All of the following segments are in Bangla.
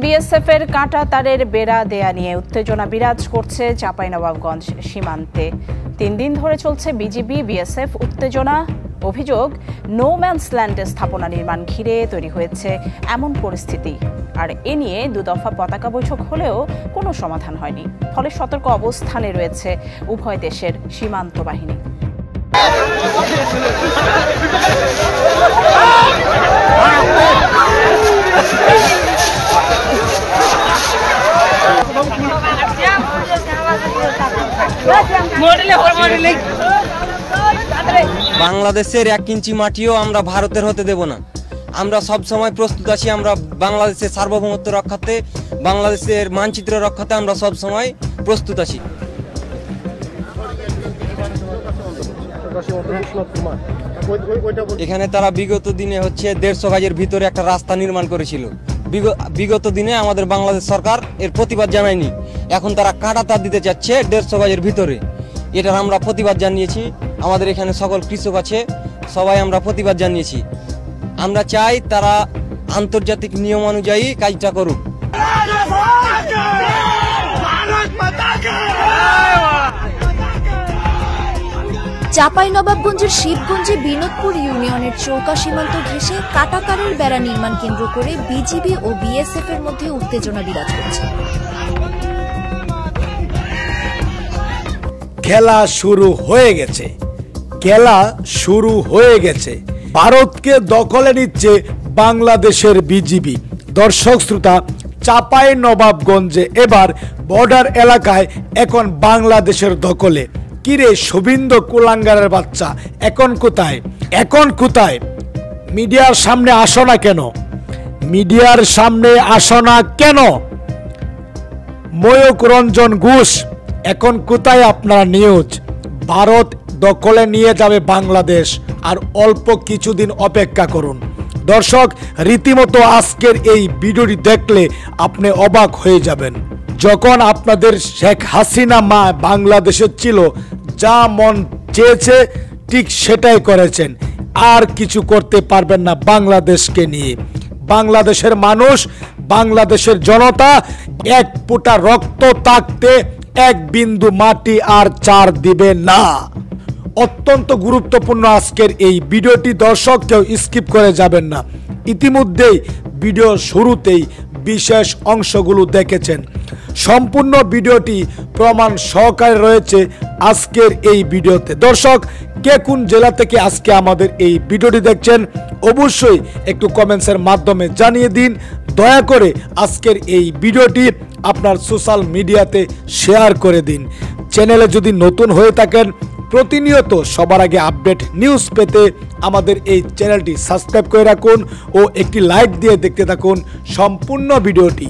বিএসএফ এর কাঁটা তারের বেড়া দেয়া নিয়ে উত্তেজনা বিরাজ করছে চাঁপাইনবাবগঞ্জ সীমান্তে। ৩ দিন ধরে চলছে বিজিবি বিএসএফ উত্তেজনা। অভিযোগ, নো ম্যানস ল্যান্ডে স্থাপনা নির্মাণ ঘিরে তৈরি হয়েছে এমন পরিস্থিতি। আর এ নিয়ে দুদফা পতাকা বৈঠক হলেও কোনো সমাধান হয়নি। ফলে সতর্ক অবস্থানে রয়েছে উভয় দেশের সীমান্ত বাহিনী। বাংলাদেশের 1 ইঞ্চি মাটিও আমরা ভারতের হতে দেব না। আমরা সব সময় প্রস্তুত আছি। আমরা বাংলাদেশের সার্বভৌমত্ব রক্ষাতে, বাংলাদেশের মানচিত্র রক্ষাতে আমরা সব সময় প্রস্তুত আছি। এখানে তারা বিগত দিনে 150 গজের ভিতরে একটা রাস্তা নির্মাণ করেছিল। বিগত দিনে আমাদের বাংলাদেশ সরকার এর প্রতিবাদ জানায়নি। এখন তারা কাঁটা তার দিতে চাচ্ছে 150 গজের ভিতরে। এটার আমরা প্রতিবাদ জানিয়েছি। আমাদের এখানে সকল কৃষক আছে, সবাই আমরা প্রতিবাদ জানিয়েছি। আমরা চাই তারা আন্তর্জাতিক নিয়ম অনুযায়ী কাজটা করুক। চাঁপাইনবাবগঞ্জের শিবগঞ্জে বিনোদপুর ইউনিয়নের চৌকা সীমান্ত ঘেঁষে কাঁটাতারের বেড়া নির্মাণ কেন্দ্র করে বিজিবি ও বিএসএফ এর মধ্যে উত্তেজনা বিরাজ করছে। খেলা শুরু হয়ে গেছে। ভারতকে দখলে নিচ্ছে বাংলাদেশের বিজিবি। দর্শক শ্রোতা, চাঁপাইনবাবগঞ্জে এবার বর্ডার এলাকায় এখন বাংলাদেশের দখলে। কিরে শুভিন্দু কুলাঙ্গারের বাচ্চা, এখন কোথায়? মিডিয়ার সামনে আসো না কেন? ময়ূক রঞ্জন ঘোষ, এখন কোথায় আপনার নিউজ? ভারত দখলে নিয়ে যাবে বাংলাদেশ, আর অল্প কিছুদিন অপেক্ষা করুন। দর্শক, রীতিমতো আজকের এই ভিডিওটি দেখলে আপনি অবাক হয়ে যাবেন। যখন আপনাদের শেখ হাসিনা মা বাংলাদেশে ছিল, যা মন চেয়েছে ঠিক সেটাই করেছেন। আর কিছু করতে পারবেন না বাংলাদেশকে নিয়ে। বাংলাদেশের মানুষ, বাংলাদেশের জনতা এক ফোঁটা রক্ত থাকতে 1 বিন্দু মাটি আর চার দিবে না। অত্যন্ত গুরুত্বপূর্ণ আজকের এই ভিডিওটি। দর্শক, কেউ স্কিপ করে যাবেন না। ইতিমধ্যেই ভিডিও শুরুতেই বিশেষ অংশগুলো দেখেছেন। সম্পূর্ণ ভিডিওটি প্রমাণ সহকারে রয়েছে আজকের এই ভিডিওতে। দর্শক, কে কোন জেলা থেকে আজকে আমাদের এই ভিডিওটি দেখছেন অবশ্যই একটু কমেন্টসের মাধ্যমে জানিয়ে দিন। দয়া করে আজকের এই ভিডিওটি আপনার সোশ্যাল মিডিয়াতে শেয়ার করে দিন। চ্যানেলে যদি নতুন হয়ে থাকেন, প্রতিনিয়ত সবার আগে আপডেট নিউজ পেতে আমাদের এই চ্যানেলটি সাবস্ক্রাইব করে রাখুন ও একটি লাইক দিয়ে দেখতে থাকুন সম্পূর্ণ ভিডিওটি।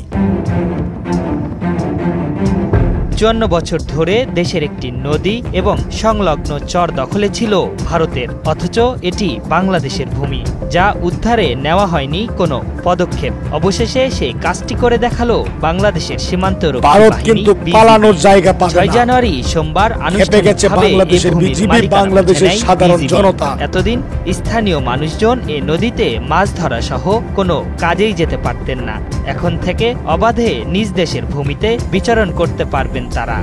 54 বছর ধরে দেশের একটি নদী এবং সংলগ্ন চর দখলে ছিল ভারতের, অথচ এটি বাংলাদেশের ভূমি, যা উদ্ধারে নেওয়া হয়নি কোনো পদক্ষেপ। অবশেষে সেই কাজটি করে দেখালো বাংলাদেশের সীমান্ত রক্ষী বাহিনী। 6 জানুয়ারি সোমবার আনুষ্ঠানিকভাবে এতদিন স্থানীয় মানুষজন এ নদীতে মাছ ধরা সহ কোনো কাজেই যেতে পারতেন না। এখন থেকে অবাধে নিজ দেশের ভূমিতে বিচরণ করতে পারবেন তারা।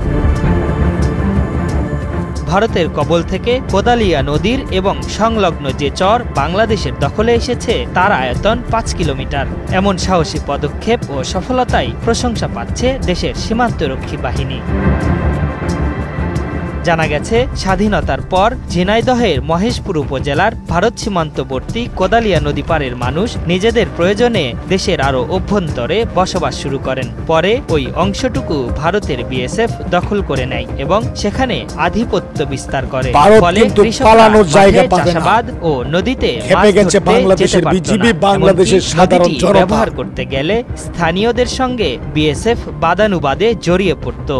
ভারতের কবল থেকে কোদালিয়া নদীর এবং সংলগ্ন যে চর বাংলাদেশের দখলে এসেছে তার আয়তন 5 কিলোমিটার। এমন সাহসী পদক্ষেপ ও সফলতায় প্রশংসা পাচ্ছে দেশের সীমান্তরক্ষী বাহিনী। জানা গেছে, স্বাধীনতার পর ঝিনাইদহের মহেশপুর উপজেলার ভারত সীমান্তবর্তী কোদালিয়া নদী পারের মানুষ নিজেদের প্রয়োজনে দেশের আরো অভ্যন্তরে বসবাস শুরু করেন। পরে ওই অংশটুকু ভারতের বিএসএফ দখল করে নেয় এবং সেখানে আধিপত্য বিস্তার করে। ফলে কৃষকরা চাষাবাদ ও নদীতে ব্যবহার করতে গেলে স্থানীয়দের সঙ্গে বিএসএফ বাদানুবাদে জড়িয়ে পড়ত।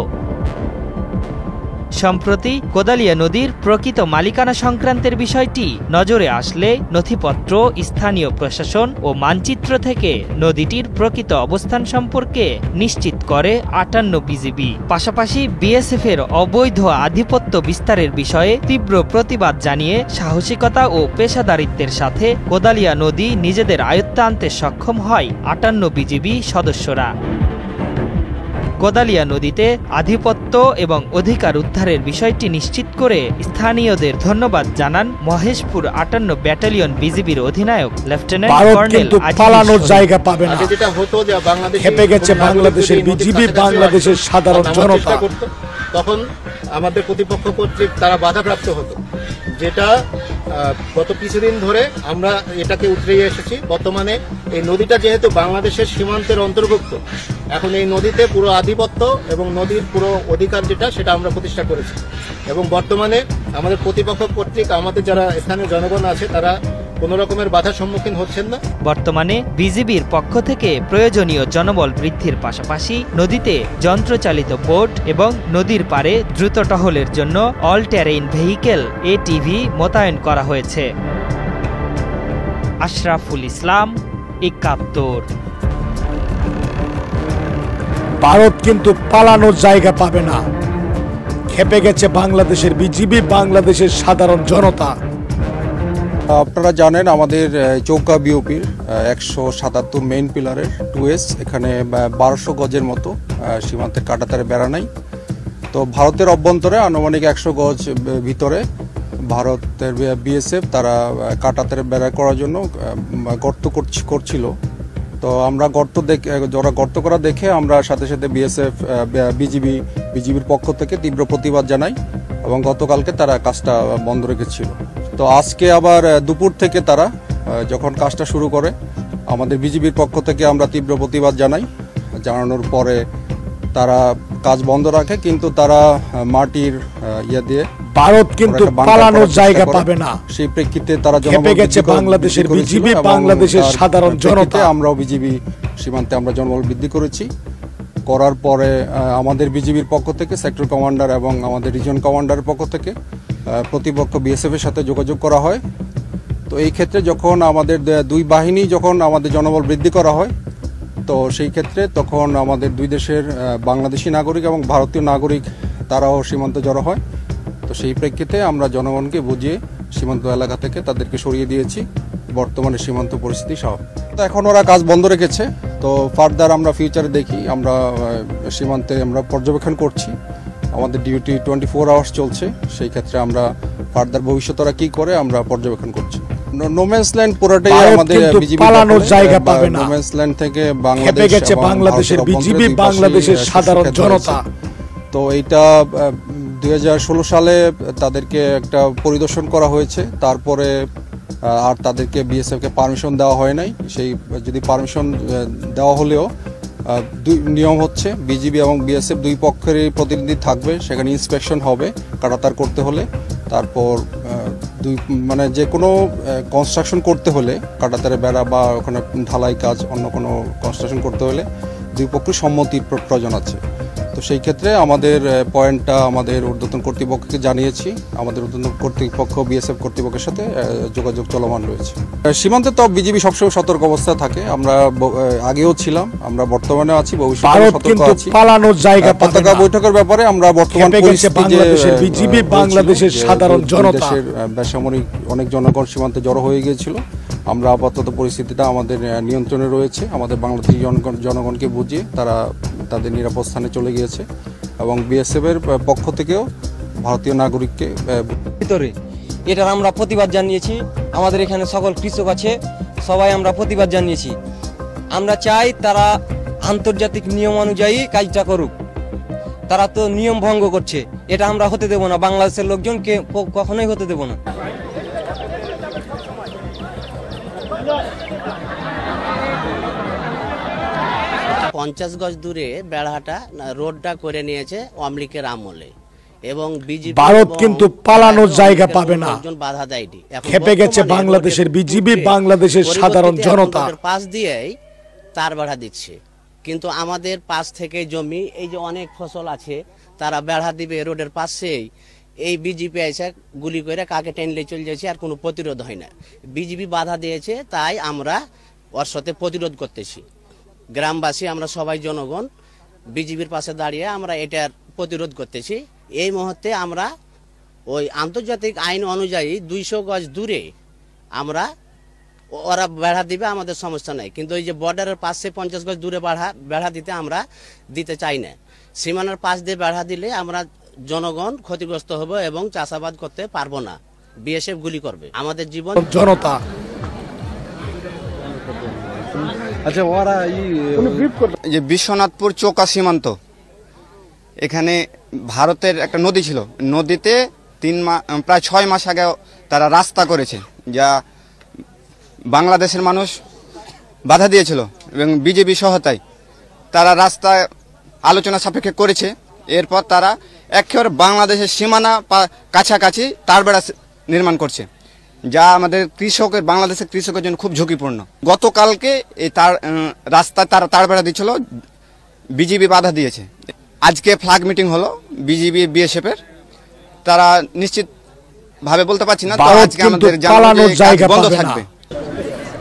সম্প্রতি কোদালিয়া নদীর প্রকৃত মালিকানা সংক্রান্তের বিষয়টি নজরে আসলে নথিপত্র, স্থানীয় প্রশাসন ও মানচিত্র থেকে নদীটির প্রকৃত অবস্থান সম্পর্কে নিশ্চিত করে 58 বিজিবি। পাশাপাশি বিএসএফ এর অবৈধ আধিপত্য বিস্তারের বিষয়ে তীব্র প্রতিবাদ জানিয়ে সাহসিকতা ও পেশাদারিত্বের সাথে কোদালিয়া নদী নিজেদের আয়ত্তে আনতে সক্ষম হয় 58 বিজিবি সদস্যরা। কোদালিয়া নদীতে আধিপত্য এবং অধিকার উদ্ধারের বিষয়টি নিশ্চিত করে স্থানীয়দের ধন্যবাদ জানান মহেশপুর 58 ব্যাটালিয়ন বিজিবির অধিনায়ক লেফটেন্যান্ট কর্নেল পালানোর জায়গা পাবে না। যেটা হতো যে বাংলাদেশে খেপে গেছে বাংলাদেশের বিজিবি, বাংলাদেশের সাধারণ জনতা। তখন আমাদের প্রতিপক্ষ কর্তৃক তারা বাধাপ্রাপ্ত হতো, যেটা গত কিছুদিন ধরে আমরা এটাকে উতরিয়ে এসেছি। বর্তমানে এই নদীটা যেহেতু বাংলাদেশের সীমান্তের অন্তর্ভুক্ত, এখন এই নদীতে পুরো আধিপত্য এবং নদীর পুরো অধিকার যেটা সেটা আমরা প্রতিষ্ঠা করেছি এবং বর্তমানে আমাদের প্রতিপক্ষ কর্তৃক আমাদের যারা স্থানীয় জনগণ আছে তারা কোনো রকমের বাধার সম্মুখীন হচ্ছেন না। বর্তমানে বিজিবির পক্ষ থেকে প্রয়োজনীয় জনবল বৃদ্ধির পাশাপাশি নদীতে যন্ত্রচালিত বোট এবং নদীর পাড়ে দ্রুত টহলের জন্য অল টেরেইন ভেহিকেল এটিভি মোতায়েন করা হয়েছে। আশরাফুল ইসলাম, ৭১। ভারত কিন্তু পালানোর জায়গা পাবে না। খেপে গেছে বাংলাদেশের বিজিবি, বাংলাদেশের সাধারণ জনতা। আপনারা জানেন আমাদের চৌকা বিওপির 177 মেইন পিলারের 2S এখানে 1200 গজের মতো সীমান্তের কাঁটাতারে বেড়া নাই। তো ভারতের অভ্যন্তরে আনুমানিক 100 গজ ভিতরে ভারতের বিএসএফ তারা কাঁটাতারে বেড়া করার জন্য গর্ত করছিল। তো আমরা গর্ত করা দেখে আমরা সাথে সাথে বিএসএফ বিজিবির পক্ষ থেকে তীব্র প্রতিবাদ জানাই এবং গতকালকে তারা কাজটা বন্ধ রেখেছিল। তো আজকে আবার দুপুর থেকে তারা যখন কাজটা শুরু করে আমাদের বিজিবির পক্ষ থেকে আমরা তীব্র প্রতিবাদ জানানোর পরে তারা কাজ বন্ধ রাখে, কিন্তু তারা মাটির দিয়ে ভারত কিন্তু পালানোর জায়গা পাবে না। সেই প্রেক্ষিতে তারা খেপে গেছে বাংলাদেশের বিজিবি, বাংলাদেশের সাধারণ জনতা। আমরাও বিজিবি সীমান্তে আমরা জনবল বৃদ্ধি করার পরে আমাদের বিজিবির পক্ষ থেকে সেক্টর কমান্ডার এবং আমাদের রিজন কমান্ডারের পক্ষ থেকে প্রতিপক্ষ বিএসএফ এর সাথে যোগাযোগ করা হয়। তো এই ক্ষেত্রে যখন আমাদের দুই বাহিনী যখন আমাদের জনবল বৃদ্ধি করা হয়, তো সেই ক্ষেত্রে তখন আমাদের দুই দেশের বাংলাদেশি নাগরিক এবং ভারতীয় নাগরিক তারাও সীমান্তে জড়ো হয়। তো সেই প্রেক্ষিতে আমরা জনগণকে বুঝিয়ে সীমান্ত এলাকা থেকে তাদেরকে সরিয়ে দিয়েছি। বর্তমানে সীমান্ত পরিস্থিতি স্বাভাবিক। তো এখন ওরা কাজ বন্ধ রেখেছে। তো ফার্দার আমরা ফিউচারে দেখি, আমরা সীমান্তে আমরা পর্যবেক্ষণ করছি। আমাদের ডিউটি 24 আওয়ার্স চলছে। সেই ক্ষেত্রে আমরা ফার্দার ভবিষ্যতে ওরা কি করে আমরা পর্যবেক্ষণ করছি। নোম্যান্স ল্যান্ড পুরোটাই আমাদের বিজিবি পালানোর জায়গা পাবে না। নোম্যান্স ল্যান্ড থেকে বাংলাদেশের বিজিবি, বাংলাদেশের সাধারণ জনতা। তো এইটা 2016 সালে তাদেরকে একটা পরিদর্শন করা হয়েছে, তারপরে আর তাদেরকে বিএসএফকে পারমিশন দেওয়া হয় নাই। সেই যদি পারমিশন দেওয়া হলেও নিয়ম হচ্ছে বিজিবি এবং বিএসএফ দুই পক্ষেরই প্রতিনিধি থাকবে, সেখানে ইন্সপেকশন হবে কাটাতার করতে হলে। তারপর মানে যে কোনো কনস্ট্রাকশন করতে হলে কাটাতারে বেড়া বা ওখানে ঢালাই কাজ অন্য কোনো কনস্ট্রাকশন করতে হলে দুই পক্ষের সম্মতির প্রয়োজন আছে। তো সেই ক্ষেত্রে আমাদের পয়েন্টটা আমাদের ঊর্ধ্বতন কর্তৃপক্ষকে জানিয়েছি। আমাদের ঊর্ধ্বতন কর্তৃপক্ষ বিএসএফ কর্তৃপক্ষের সাথে যোগাযোগ চলমান রয়েছে। সীমান্তে তো বিজিবি সবসময় সতর্ক অবস্থায় থাকে। আমরা আগেও ছিলাম, আমরা বর্তমানে আছি, ভবিষ্যতে সতর্ক আছি। পালানোর জায়গা পাবে না। পতাকা বৈঠকের ব্যাপারে আমরা বর্তমান বাংলাদেশের বিজিবি, বাংলাদেশের সাধারণ জনতা, দেশের বেসামরিক অনেক জনগণ সীমান্তে জড়ো হয়ে গিয়েছিল। আমরা আপাতত পরিস্থিতিটা আমাদের নিয়ন্ত্রণে রয়েছে। আমাদের বাংলাদেশি জনগণকে বুঝিয়ে তারা তাদের নিরাপদ স্থানে চলে গিয়েছে এবং বিএসএফ এর পক্ষ থেকেও ভারতীয় নাগরিককে ভিতরে এটার আমরা প্রতিবাদ জানিয়েছি। আমাদের এখানে সকল কৃষক আছে, সবাই আমরা প্রতিবাদ জানিয়েছি। আমরা চাই তারা আন্তর্জাতিক নিয়ম অনুযায়ী কাজটা করুক। তারা তো নিয়ম ভঙ্গ করছে, এটা আমরা হতে দেব না। বাংলাদেশের লোকজনকে কখনোই হতে দেব না। 50 গজ দূরে বেড়াটা রোডটা করে নিয়েছে অমলিকের আমলে এবং বিজিবি ভারত কিন্তু পালানোর জায়গা পাবে না। বাধা দেয়নি। খেপে গেছে বাংলাদেশের বিজিবি, বাংলাদেশের সাধারণ জনতা। পাশ দিয়েই তার বাধা দিচ্ছে কিন্তু আমাদের পাশ থেকে জমি এই যে অনেক ফসল আছে তারা বেড়া দিবে রোডের পাশেই, এই বিজেপি এসে গুলি করে কাকে টেনলে চলে যাচ্ছে আর কোনো প্রতিরোধ হয় না। বিজেপি বাধা দিয়েছে, তাই আমরা ওর সাথে প্রতিরোধ করতেছি। গ্রামবাসী আমরা সবাই জনগণ বিজেপির পাশে দাঁড়িয়ে আমরা এটার প্রতিরোধ করতেছি। এই মুহূর্তে আমরা ওই আন্তর্জাতিক আইন অনুযায়ী 200 গজ দূরে আমরা ওরা বেড়া দিবে, আমাদের সমস্যা নাই। কিন্তু এই যে বর্ডারের পাশে 50 গজ দূরে বেড়া দিতে আমরা দিতে চাই না। সীমানার পাশ দিয়ে বেড়া দিলে আমরা জনগণ ক্ষতিগ্রস্ত হব এবং চাষাবাদ করতে পারবো না, বিএসএফ গুলি করবে আমাদের জীবন। জনতা আচ্ছা, ওরা যে বিশ্বনাথপুর চৌকা সীমান্ত, এখানে ভারতের একটা নদী ছিল, নদীতে প্রায় 6 মাস আগে তারা রাস্তা করেছে, যা বাংলাদেশের মানুষ বাধা দিয়েছিল এবং বিজেপি সহায়তায় তারা রাস্তা আলোচনা সাপেক্ষে করেছে। এরপর তারা একেবারে বাংলাদেশের সীমানা কাছাকাছি তারবেড়া নির্মাণ করছে, যা আমাদের বাংলাদেশের কৃষকের জন্য খুব ঝুঁকিপূর্ণ। গতকালকে এই রাস্তায় তারা তারবেড়া দিচ্ছিল, বিজেপি বাধা দিয়েছে। আজকে ফ্ল্যাগ মিটিং হলো বিজেপি বিএসএফ এর, তারা নিশ্চিত ভাবে বলতে পারছি না, আজকে আমাদের জায়গা বন্ধ থাকবে।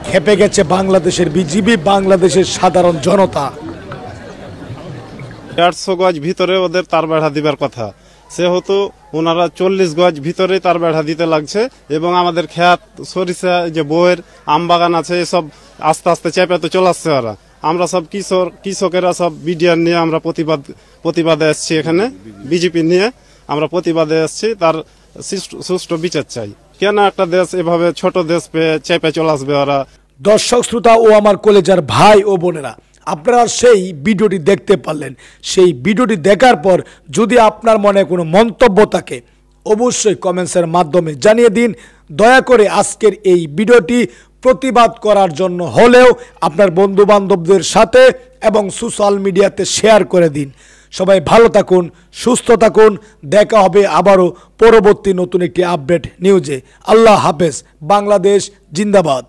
খেপে গেছে বাংলাদেশের বিজেপি, বাংলাদেশের সাধারণ জনতা। 150 গজ ভিতরে ওদের তার বেড়া দিবার কথা, সেহেতু ওনারা 40 গজ ভিতরে তার বেড়া দিতে লাগছে। এবং আমাদের খেত সরিষা, যে বইয়ের আম বাগান আছে, এসব আস্তে আস্তে চেপে তো চলে আসছে ওরা। আমরা সব কৃষকেরা সব বিডিআর নিয়ে আমরা প্রতিবাদে এসছি, এখানে বিজেপি নিয়ে আমরা প্রতিবাদে এসছি। তার সুষ্ঠু বিচার চাই। কেন একটা দেশ এভাবে ছোট দেশ পেয়ে চেপে চলে আসবে ওরা? দর্শক শ্রোতা ও আমার কলেজার ভাই ও বোনেরা, আপনারা সেই ভিডিওটি দেখতে পারলেন। সেই ভিডিওটি দেখার পর যদি আপনার মনে কোনো মন্তব্য থাকে অবশ্যই কমেন্টসের মাধ্যমে জানিয়ে দিন। দয়া করে আজকের এই ভিডিওটি প্রতিবাদ করার জন্য হলেও আপনার বন্ধু বান্ধবদের সাথে এবং সোশ্যাল মিডিয়াতে শেয়ার করে দিন। সবাই ভালো থাকুন, সুস্থ থাকুন। দেখা হবে আবারও পরবর্তী নতুন একটি আপডেট নিউজে। আল্লাহ হাফেজ। বাংলাদেশ জিন্দাবাদ।